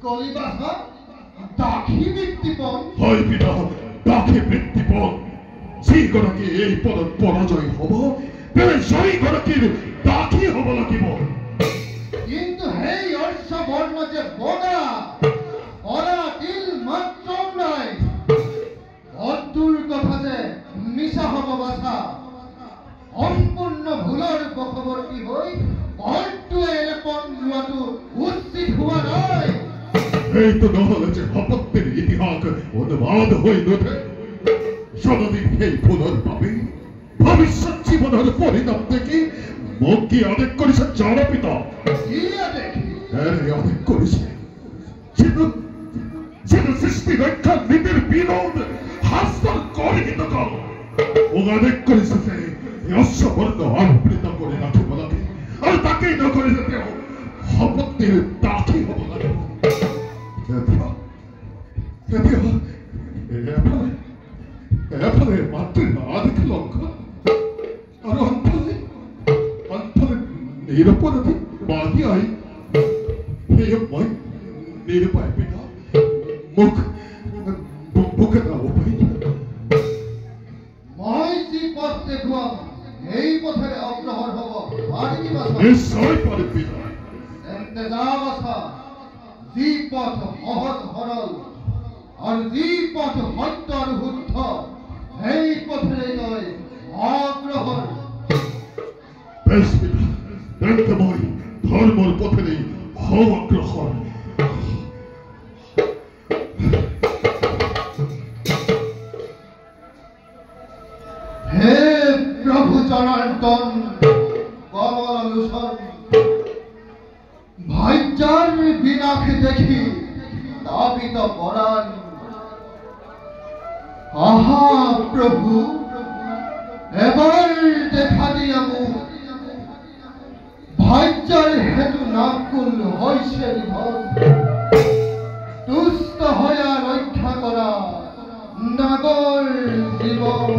কলিবাসা দাখি বৃত্তিপণ হয় পিতা দাখি বৃত্তিপণ যিগৰাকী এই পদত পৰাজয় হ'ব জয়ীগৰাকীৰ দাখি হ'ব লাগিব কিন্তু সেই অৰ্ষ বৰ্ণ যে বগা কলা তিল মাত্ৰও নাই অদ্দুৰ কথা যে মিছা হ'ব বাছা সম্পূৰ্ণ ভুলৰ বশৱৰ্তী হৈ ঘৰটোৱে এৰেপণ লোৱাটো উচিত হোৱা নাই এইটো নহ'লে যে আপত্তিৰ ইতিহাস অনুবাদ হৈ নুঠে জননী সেই ভুলৰ বাবে ভৱিষ্যত জীৱনৰ পৰিণাম দেখি মোক কি আদেশ কৰিছে জানো পিতা আদেশ কৰিছে যিটো সৃষ্টি ৰক্ষা নীতিৰ বিৰোধ শাস্ত্ৰৰ গৰিহিত কাম মোক আদেশ কৰিছে যে অশ্ব বৰ্ণ আবৃত কৰি ৰাখিব লাগে আৰু তাকেই নকৰিলে তেওঁ সম্পত্তিৰ দাখি হ'ব লাগে এফালে মাতৃৰ আদেশ লংঘন আৰু আনফালে নিৰপৰাধী বাঢ়ি আহি সেয়ে মই নিৰপায় পিতা মোক এটা উপায় মই যি পথ দেখুৱাম সেই পথেৰে অগ্ৰসৰ হ'ব পাৰিবি বাছা নিশ্চয় পাৰিম পিতা তেন্তে যা বাছা যি পথ সহজ সৰল আৰু যি পথ সত্য আৰু শুদ্ধ সেই পথেৰে তই অগ্ৰসৰ বেশ পিতা তেন্তে মই ধৰ্মৰ পথেৰে হওঁ অগ্ৰসৰ হে প্ৰভু জনাৰ্দন কমল লোচন ভাইজাৰ বিনাশ দেখি তাপিত পৰাণ আহা প্ৰভু এবাৰ দেখা দিয়া মোক ভাইজাৰ হেতু নাকুল হৈছে নিধন তুষ্ট হয়া ৰক্ষা কৰা নাগৰ জীৱন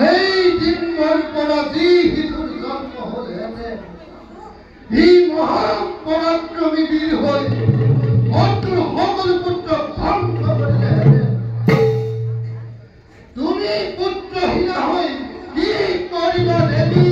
এই দিনৰ পৰা যি শিশুৰ জন্ম হ'লহেঁতেন ই মহাপৰাক্ৰমী বীৰ হৈ শত্ৰুৰ সকলো পুত্ৰক ধ্বংস কৰিলেহেঁতেন। তুমি পুত্ৰহীনা হৈ কি কৰিবা দেৱী?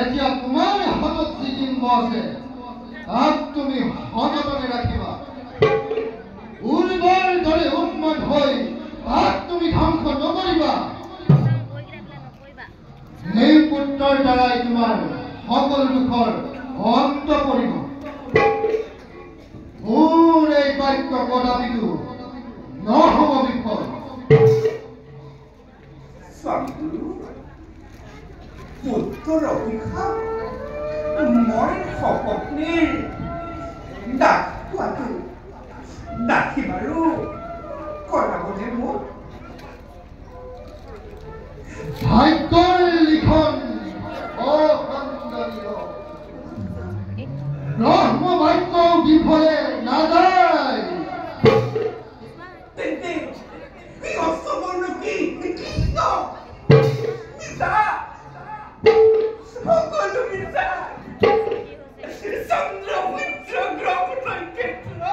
এতিয়া তোমাৰ হাতত যি ডিম্ব আছে তাক তুমি সযতনে ৰাখিবা। উৰ্বৰ দৰে উন্মাদ হৈ তাক তুমি ধ্বংস নকৰিবা। এই পুত্ৰৰ দ্বাৰাই তোমাৰ সকলো দুখৰ অন্ত পৰিব। মোৰ এই বাক্য কদাপিতো নহ'ব বিফল। পুত্ৰৰ অভিশাপ মই সপত্নীৰ দাগ পোৱাটো দাসী বাৰু কৰাবনে মোক? ভাগ্যৰ লিখন অসন্দেহ ব্ৰহ্ম বাক্য বিফলে নাযায়। তেন্তে এই অস্তবৰ্ণ কি কৃষ্ণ মিছা সকলো মিছা। চন্দ্ৰ সূৰ্য গ্ৰহ নক্ষত্ৰ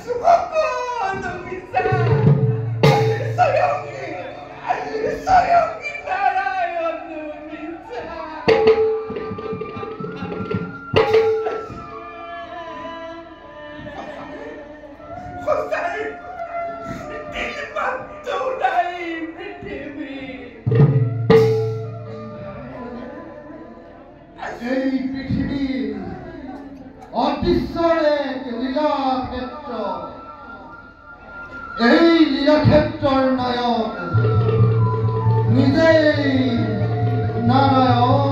সকলো মিছা। স্বয়ং নাৰায়ণ মিছা। সঁচাই দিল মাত্ৰ নাই পৃথিৱী। এই পৃথিৱীৰ অদৃশ্যৰ এক লীলাক্ষেত্ৰ। এই লীলাক্ষেত্ৰৰ নায়ক নিজেই নাৰায়ণ।